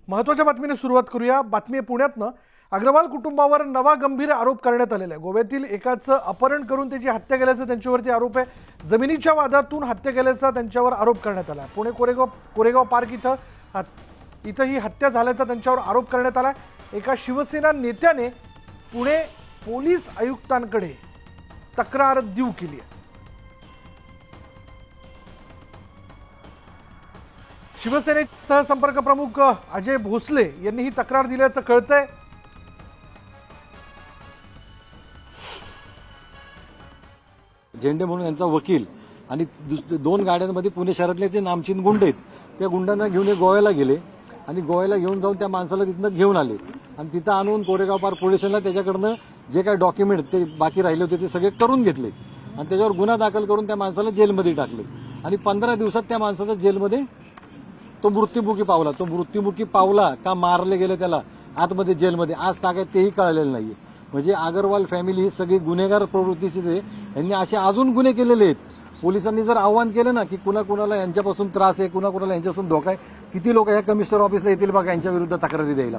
महत्त्वाच्या बातमीने सुरुवात करूया। बातमी पुण्यातनं अग्रवाल कुटुंबावर नवा गंभीर आरोप करण्यात आलेला आहे। गोव्यातील एकाचं अपहरण करून त्याची हत्या केल्याचा त्यांच्यावरती आरोप आहे। जमिनीच्या वादातून हत्या केल्याचा त्यांच्यावर आरोप करण्यात आला। पुणे कोरेगाव पार्क इथं ही हत्या झाल्याचा त्यांच्यावर आरोप करण्यात आला। एका शिवसेना नेत्याने पुणे पोलीस आयुक्तांकडे तक्रार देऊ केली आहे। शिवसेनेचे सहसंपर्क प्रमुख अजय भोसले यांनी ही तक्रार दिल्याचं कळतंय। झेंडे म्हणून यांचा वकील आणि दोन गाड्यांमध्ये पुणे शहरातले ते नामचीन गुंड आहेत, त्या गुंडांना घेऊन गोव्याला गेले आणि गोव्याला घेऊन जाऊन त्या माणसाला तिथनं घेऊन आले आणि तिथं आणून कोरेगाव पार्क पोलीस स्टेशनला त्याच्याकडनं जे काही डॉक्युमेंट ते बाकी राहिले होते ते सगळे करून घेतले आणि त्याच्यावर गुन्हा दाखल करून त्या माणसाला जेलमध्ये टाकले आणि 15 दिवसात त्या माणसाचा जेलमध्ये तो मृत्युमुखी पावला। तो मृत्युमुखी पावला का मारले गेले त्याला आतमध्ये जेलमध्ये आज ताकद तेही कळलेलं नाहीये। म्हणजे अग्रवाल फॅमिली ही सगळी गुन्हेगार प्रवृत्तीची आहे। यांनी असे अजून गुन्हे केलेले आहेत। पोलिसांनी जर आव्हान केलं ना की कुणाकुणाला यांच्यापासून त्रास आहे, कुणाकुणाला यांच्यापासून धोका आहे, किती लोक या कमिशनर ऑफिसला येतील बघा यांच्या विरुद्ध तक्रारी द्यायला।